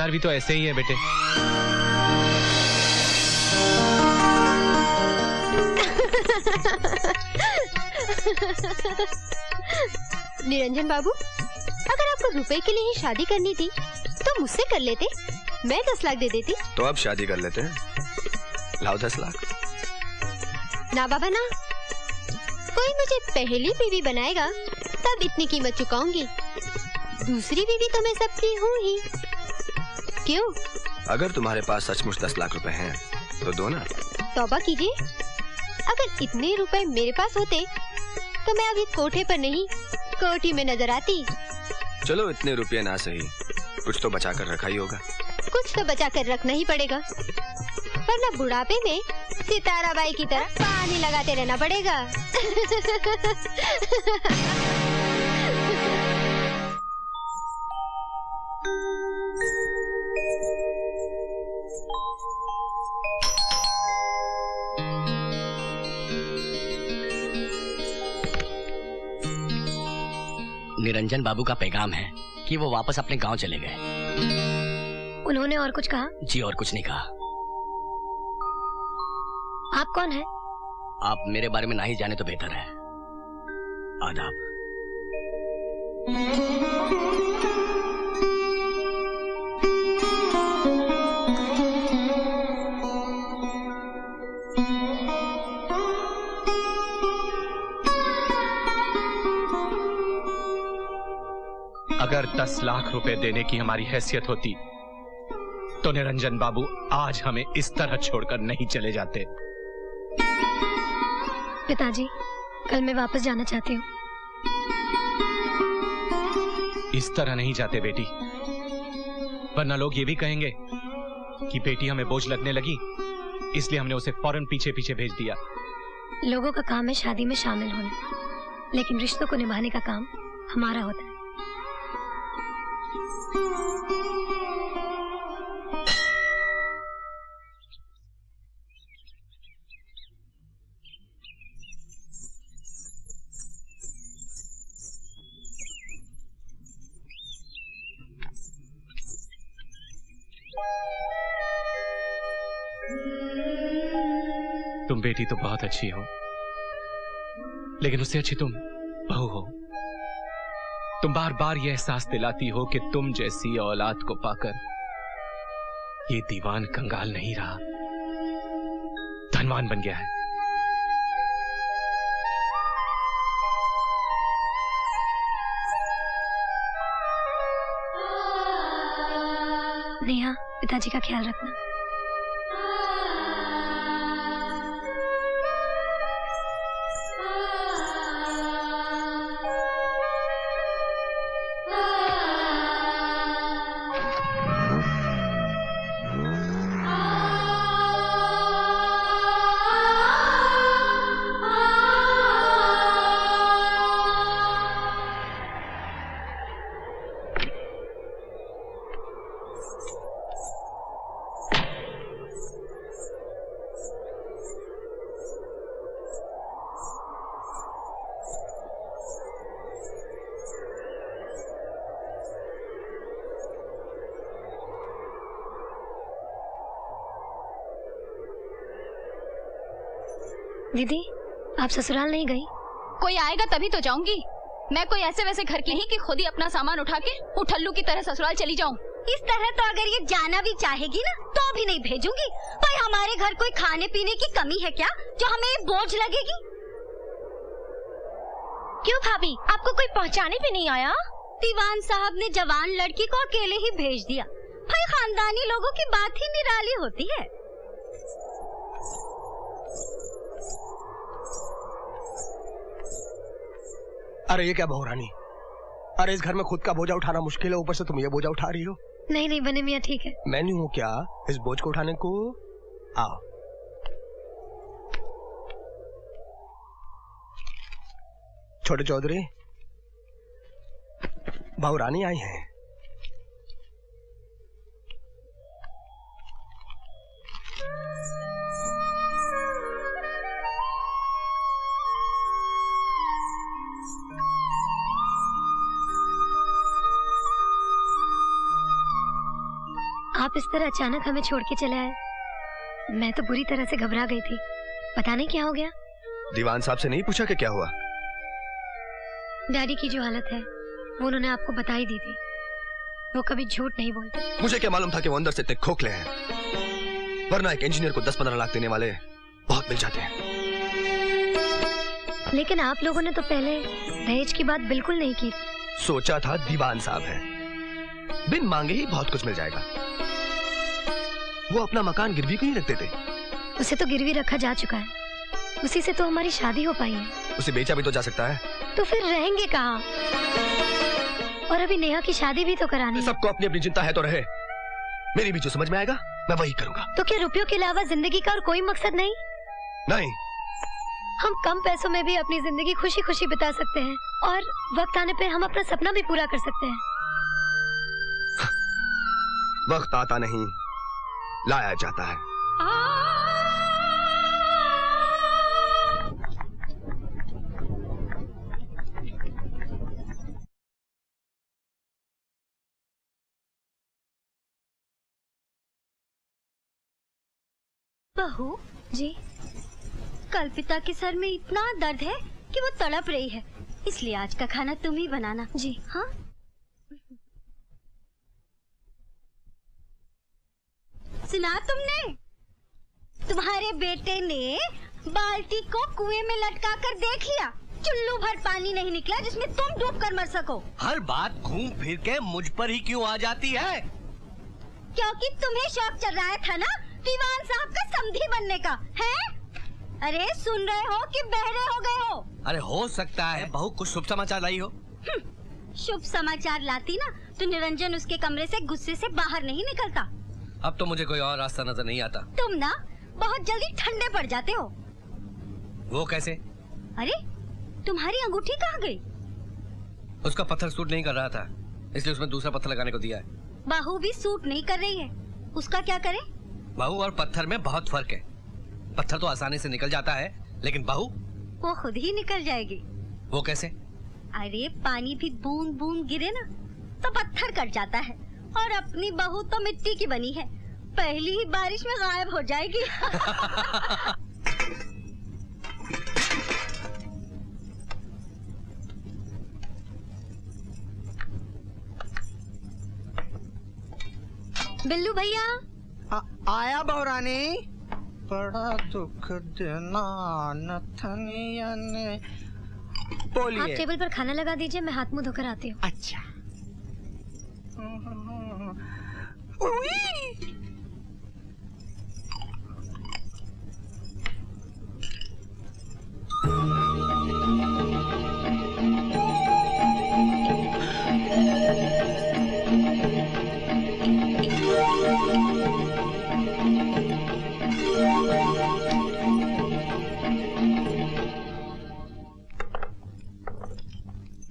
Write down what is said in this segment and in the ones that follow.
प्यार भी तो ऐसे ही है बेटे। निरंजन बाबू, अगर आपको रुपए के लिए ही शादी करनी थी तो मुझसे कर लेते, मैं 10 लाख दे देती। तो अब शादी कर लेते हैं, लाओ 10 लाख। ना बाबा ना, कोई मुझे पहली बीवी बनाएगा तब इतनी कीमत चुकाऊंगी, दूसरी बीवी तो मैं सबकी हूँ ही। क्यों? अगर तुम्हारे पास सचमुच 10 लाख रुपए हैं तो दो ना। तौबा कीजिए, अगर इतने रुपए मेरे पास होते तो मैं अभी कोठे पर नहीं कोठी में नजर आती। चलो इतने रुपये ना सही, कुछ तो बचा कर रखा ही होगा। कुछ तो बचा कर रखना ही पड़ेगा, वरना बुढ़ापे में सितारा बाई की तरह पानी लगाते रहना पड़ेगा। निरंजन बाबू का पैगाम है कि वो वापस अपने गांव चले गए। उन्होंने और कुछ कहा? जी और कुछ नहीं कहा। आप कौन है? आप मेरे बारे में ना ही जाने तो बेहतर है। आदाब। अगर 10 लाख रुपए देने की हमारी हैसियत होती तो निरंजन बाबू आज हमें इस तरह छोड़कर नहीं चले जाते। पिताजी, कल मैं वापस जाना चाहती हूँ। इस तरह नहीं जाते बेटी, वरना लोग ये भी कहेंगे कि बेटी हमें बोझ लगने लगी, इसलिए हमने उसे फौरन पीछे पीछे भेज दिया। लोगों का काम है शादी में शामिल होना, लेकिन रिश्तों को निभाने का काम हमारा होता है। तुम बेटी तो बहुत अच्छी हो, लेकिन उससे अच्छी तुम बहू हो। तुम बार बार यह एहसास दिलाती हो कि तुम जैसी औलाद को पाकर ये दीवान कंगाल नहीं रहा, धनवान बन गया है। नेहा, पिताजी का ख्याल रखना। दीदी, आप ससुराल नहीं गई? कोई आएगा तभी तो जाऊंगी। मैं कोई ऐसे वैसे घर की नहीं कि खुद ही अपना सामान उठा के उठल्लू की तरह ससुराल चली जाऊं। इस तरह तो अगर ये जाना भी चाहेगी ना तो भी नहीं भेजूंगी। भाई हमारे घर कोई खाने पीने की कमी है क्या जो हमें ये बोझ लगेगी? क्यों भाभी, आपको कोई पहुंचाने भी नहीं आया? दीवान साहब ने जवान लड़की को अकेले ही भेज दिया। भाई खानदानी लोगों की बात ही निराली होती है। अरे ये क्या बहुरानी, अरे इस घर में खुद का बोझा उठाना मुश्किल है, ऊपर से तुम ये बोझा उठा रही हो। नहीं नहीं बने मियाँ, ठीक है। मैं नहीं हूँ क्या इस बोझ को उठाने को? आओ। छोटे चौधरी, बहुरानी आई हैं। आप इस तरह अचानक हमें छोड़ के चले आए, मैं तो बुरी तरह से घबरा गई थी। पता नहीं क्या हो गया। दीवान साहब से नहीं पूछा कि क्या हुआ? डैडी की जो हालत है वो उन्होंने आपको बता ही दी थी। वो कभी झूठ नहीं बोलते। मुझे क्या मालूम था कि वो अंदर से इतने खोखले हैं, वरना एक इंजीनियर को 10-15 लाख देने वाले बहुत मिल जाते हैं। लेकिन आप लोगों ने तो पहले दहेज की बात बिल्कुल नहीं की। सोचा था दीवान साहब है, बिन मांगे ही बहुत कुछ मिल जाएगा। वो अपना मकान गिरवी क्यों नहीं रख देते? उसे तो गिरवी रखा जा चुका है, उसी से तो हमारी शादी हो पाई है। उसे बेचा भी तो जा सकता है। तो फिर रहेंगे कहाँ? और अभी नेहा की शादी भी तो करानी है। सबको अपनी अपनी चिंता है तो रहे, मेरी भी जो समझ में आएगा मैं वही करूंगा। तो क्या रुपयों के अलावा जिंदगी का और कोई मकसद नहीं? नहीं। हम कम पैसों में भी अपनी जिंदगी खुशी खुशी बिता सकते हैं और वक्त आने पे हम अपना सपना भी पूरा कर सकते हैं। वक्त आता नहीं, लाया जाता है। बहू जी, कल्पिता के सर में इतना दर्द है कि वो तड़प रही है, इसलिए आज का खाना तुम ही बनाना। जी हाँ। सुना तुमने? तुम्हारे बेटे ने बाल्टी को कुएं में लटका कर देख लिया, चुल्लू भर पानी नहीं निकला जिसमें तुम डूब कर मर सको। हर बात घूम फिर के मुझ पर ही क्यों आ जाती है? क्योंकि तुम्हें शौक चल रहा था ना दीवान साहब का समधी बनने का, है? अरे सुन रहे हो कि बहरे हो गए हो? अरे हो सकता है बहू कुछ शुभ समाचार लाई हो। शुभ समाचार लाती ना तो निरंजन उसके कमरे से गुस्से से बाहर नहीं निकलता। अब तो मुझे कोई और रास्ता नजर नहीं आता। तुम ना बहुत जल्दी ठंडे पड़ जाते हो। वो कैसे? अरे तुम्हारी अंगूठी कहाँ गई? उसका पत्थर सूट नहीं कर रहा था, इसलिए उसमें दूसरा पत्थर लगाने को दिया है। बहू भी सूट नहीं कर रही है, उसका क्या करे? बहू और पत्थर में बहुत फर्क है। पत्थर तो आसानी से निकल जाता है, लेकिन बहू वो खुद ही निकल जाएगी। वो कैसे? अरे पानी भी बूंद बूंद गिरे ना तो पत्थर कट जाता है, और अपनी बहू तो मिट्टी की बनी है, पहली ही बारिश में गायब हो जाएगी। बिल्लू भैया। आया बहुरानी। बड़ा दुख देना नथनिया ने। बोलिए। आप टेबल पर खाना लगा दीजिए, मैं हाथ मुंह धोकर आती हूँ। अच्छा। उई।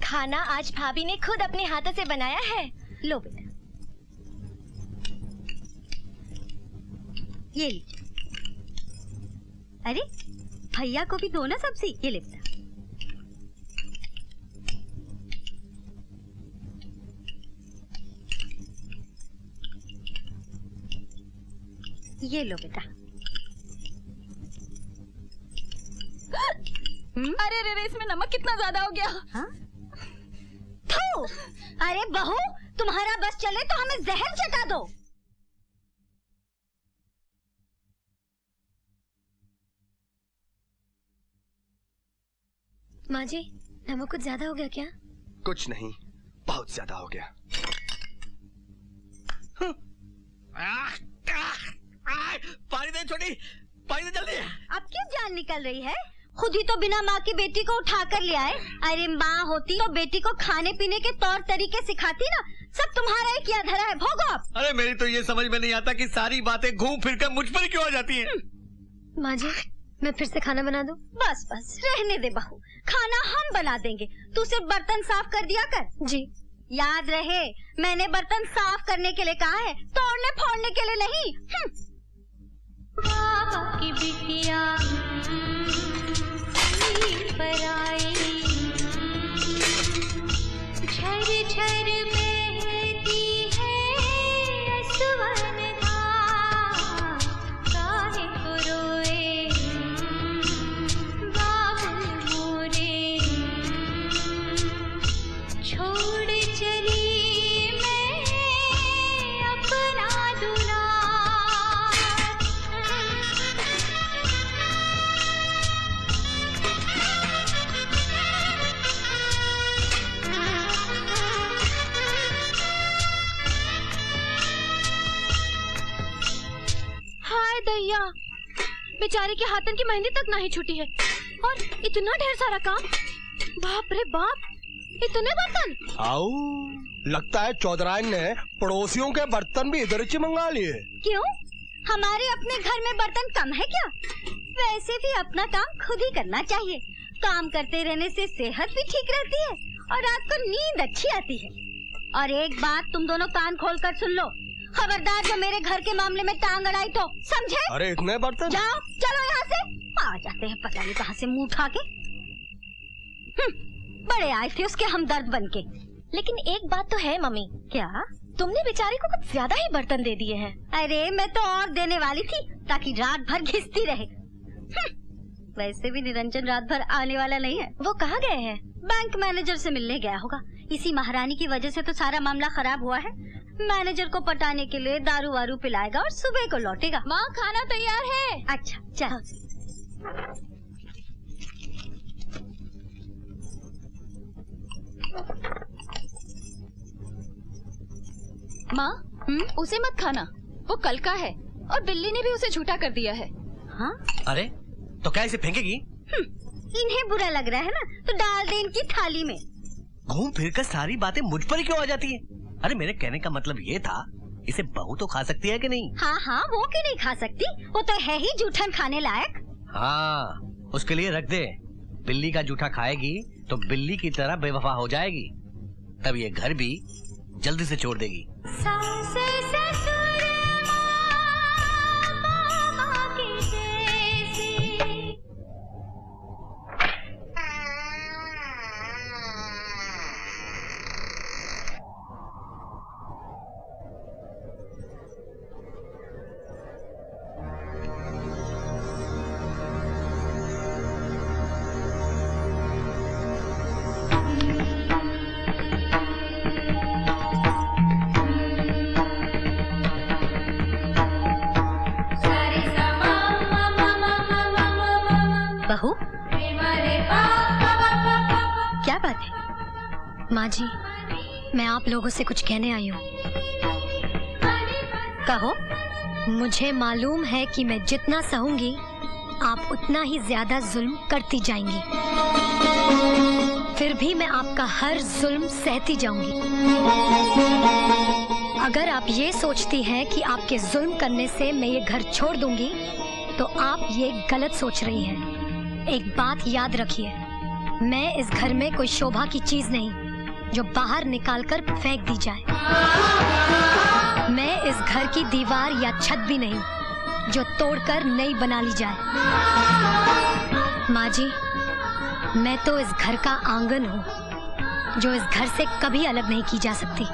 खाना आज भाभी ने खुद अपने हाथों से बनाया है। लो बेटा, ये लीजिए। अरे भैया को भी दो ना सब्जी। ये ले बेटा। ये लो बेटा। अरे रे, इसमें नमक कितना ज्यादा हो गया। हाँ? अरे बहू, तुम्हारा बस चले तो हमें जहर चटा दो। माँ जी, नमक कुछ ज्यादा हो गया क्या? कुछ नहीं, बहुत ज्यादा हो गया। पानी दे छोटी, पानी दे जल्दी। अब क्यों जान निकल रही है? खुद ही तो बिना माँ की बेटी को उठा कर ले आए। अरे माँ होती तो बेटी को खाने पीने के तौर तरीके सिखाती ना। सब तुम्हारा ही किया धरा है, भोगो अब। अरे मेरी तो ये समझ में नहीं आता कि सारी बातें घूम फिर कर मुझ पर क्यों आ जाती हैं। माँ जी, मैं फिर से खाना बना दूं? बस बस रहने दे बहू, खाना हम बना देंगे, तू सिर्फ बर्तन साफ कर दिया कर। जी। याद रहे, मैंने बर्तन साफ करने के लिए कहा है, तोड़ने फोड़ने के लिए नहीं। बाबा की बिटिया पर आई, झर झर बहती है असवन दैया, बेचारे के हाथन की मेहंदी तक नहीं छूटी है और इतना ढेर सारा काम। बाप रे बाप, इतने बर्तन। आओ, लगता है चौधराइन ने पड़ोसियों के बर्तन भी इधर से मंगा लिए। क्यों? हमारे अपने घर में बर्तन कम है क्या? वैसे भी अपना काम खुद ही करना चाहिए। काम करते रहने से सेहत भी ठीक रहती है और रात को नींद अच्छी आती है। और एक बात तुम दोनों कान खोल कर सुन लो, खबरदार जो मेरे घर के मामले में टांग अड़ाई तो, समझे? अरे इतने बर्तन? जाओ, चलो यहाँ से। आ जाते हैं पता नहीं कहाँ से मुंह उठा के। बड़े आए थे उसके हमदर्द बनके। लेकिन एक बात तो है मम्मी। क्या? तुमने बेचारे को कुछ ज्यादा ही बर्तन दे दिए हैं। अरे मैं तो और देने वाली थी ताकि रात भर घिसती रहे। वैसे भी निरंजन रात भर आने वाला नहीं है। वो कहाँ गए हैं? बैंक मैनेजर से मिलने गया होगा। इसी महारानी की वजह से तो सारा मामला खराब हुआ है। मैनेजर को पटाने के लिए दारू वारू पिलाएगा और सुबह को लौटेगा। माँ, खाना तैयार है। अच्छा चलो। माँ, उसे मत खाना, वो कल का है और बिल्ली ने भी उसे झूठा कर दिया है। हाँ? अरे तो क्या इसे फेंकेगी? इन्हें बुरा लग रहा है ना, तो डाल दे इनकी थाली में। घूम फिर कर सारी बातें मुझ पर ही क्यों आ जाती है? अरे मेरे कहने का मतलब ये था, इसे बहू तो खा सकती है कि नहीं? हाँ हाँ, वो क्यों नहीं खा सकती, वो तो है ही जूठन खाने लायक। हाँ, उसके लिए रख दे। बिल्ली का जूठा खाएगी तो बिल्ली की तरह बेवफा हो जाएगी, तब ये घर भी जल्दी से छोड़ देगी। बहू, क्या बात है? माँ जी, मैं आप लोगों से कुछ कहने आई हूँ। कहो। मुझे मालूम है कि मैं जितना सहूंगी आप उतना ही ज्यादा जुल्म करती जाएंगी, फिर भी मैं आपका हर जुल्म सहती जाऊंगी। अगर आप ये सोचती हैं कि आपके जुल्म करने से मैं ये घर छोड़ दूंगी तो आप ये गलत सोच रही हैं। एक बात याद रखिए, मैं इस घर में कोई शोभा की चीज नहीं जो बाहर निकालकर फेंक दी जाए। मैं इस घर की दीवार या छत भी नहीं जो तोड़कर नई बना ली जाए। माँ जी, मैं तो इस घर का आंगन हूँ जो इस घर से कभी अलग नहीं की जा सकती।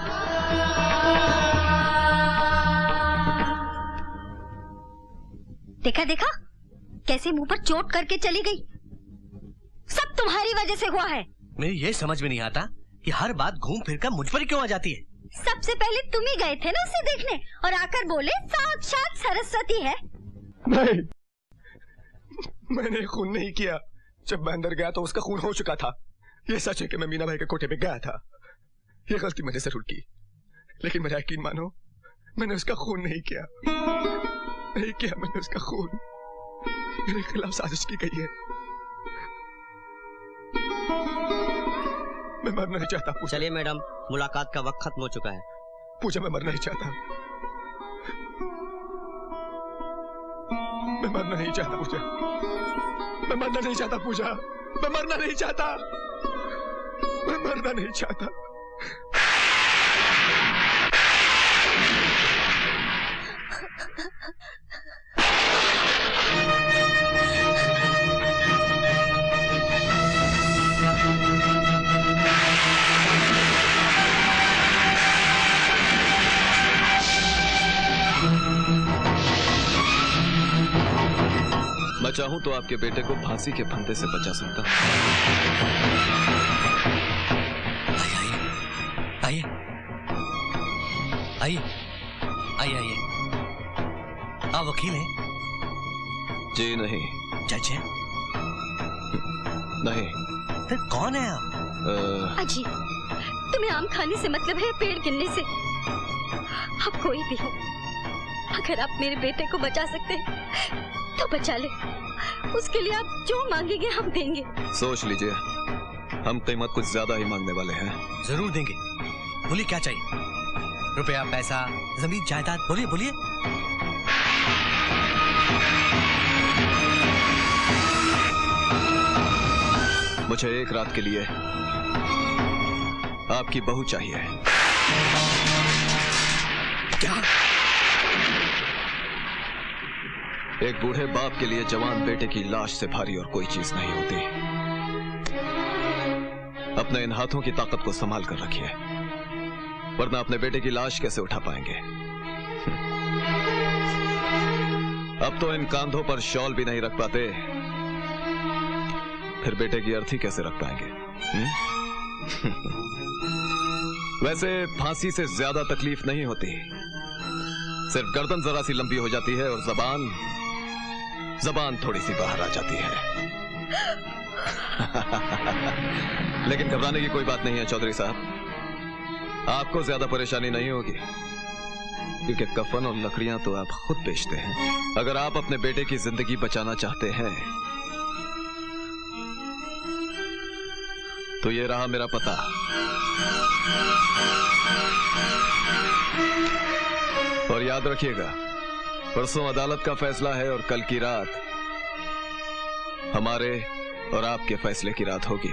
देखा देखा कैसे मुंह पर चोट करके चली गई। सब तुम्हारी वजह से हुआ है। मेरी ये समझ में नहीं आता कि हर बात घूम फिर कर मुझ पर ही क्यों आ जाती है। सबसे पहले तुम ही गए थे ना उसे देखने और आकर बोले साक्षात सरस्वती है। नहीं, मैंने खून नहीं किया। जब मैं अंदर गया तो उसका खून हो चुका था। ये सच है कि मैं मीना भाई के कोठे पे गया था। ये गलती मैंने जरूर की, लेकिन मेरा यकीन मानो, मैंने उसका खून नहीं किया। नहीं किया मैंने उसका खून। मेरे खिलाफ साजिश की गई है। मैं मरना नहीं चाहता पूजा। चलिए मैडम, मुलाकात का वक्त खत्म हो चुका है। पूजा, मैं मरना नहीं चाहता। मैं मरना नहीं चाहता पूजा। मैं मरना नहीं चाहता पूजा। मैं मरना नहीं चाहता। मैं मरना नहीं चाहता। मैं चाहूं तो आपके बेटे को फांसी के फंदे से बचा सकता हूं। आइए आइए आइए आइए। आप वकील हैं? जी नहीं। जज हैं? नहीं। फिर कौन है आप? अजी, तुम्हें आम खाने से मतलब है पेड़ गिनने से? आप कोई भी हो, अगर आप मेरे बेटे को बचा सकते हैं तो बचा ले। उसके लिए आप जो मांगेंगे हम देंगे। सोच लीजिए, हम कीमत कुछ ज्यादा ही मांगने वाले हैं। जरूर देंगे। बोलिए क्या चाहिए? रुपया, पैसा, जमीन, जायदाद, बोलिए बोलिए। मुझे एक रात के लिए आपकी बहू चाहिए। क्या? एक बूढ़े बाप के लिए जवान बेटे की लाश से भारी और कोई चीज नहीं होती। अपने इन हाथों की ताकत को संभाल कर रखिए, वरना अपने बेटे की लाश कैसे उठा पाएंगे? अब तो इन कांधों पर शॉल भी नहीं रख पाते, फिर बेटे की अर्थी कैसे रख पाएंगे? वैसे फांसी से ज्यादा तकलीफ नहीं होती, सिर्फ गर्दन जरा सी लंबी हो जाती है और जबान थोड़ी सी बाहर आ जाती है। लेकिन घबराने की कोई बात नहीं है चौधरी साहब, आपको ज्यादा परेशानी नहीं होगी, क्योंकि कफन और लकड़ियां तो आप खुद बेचते हैं। अगर आप अपने बेटे की जिंदगी बचाना चाहते हैं तो ये रहा मेरा पता। और याद रखिएगा, परसों अदालत का फैसला है और कल की रात हमारे और आपके फैसले की रात होगी।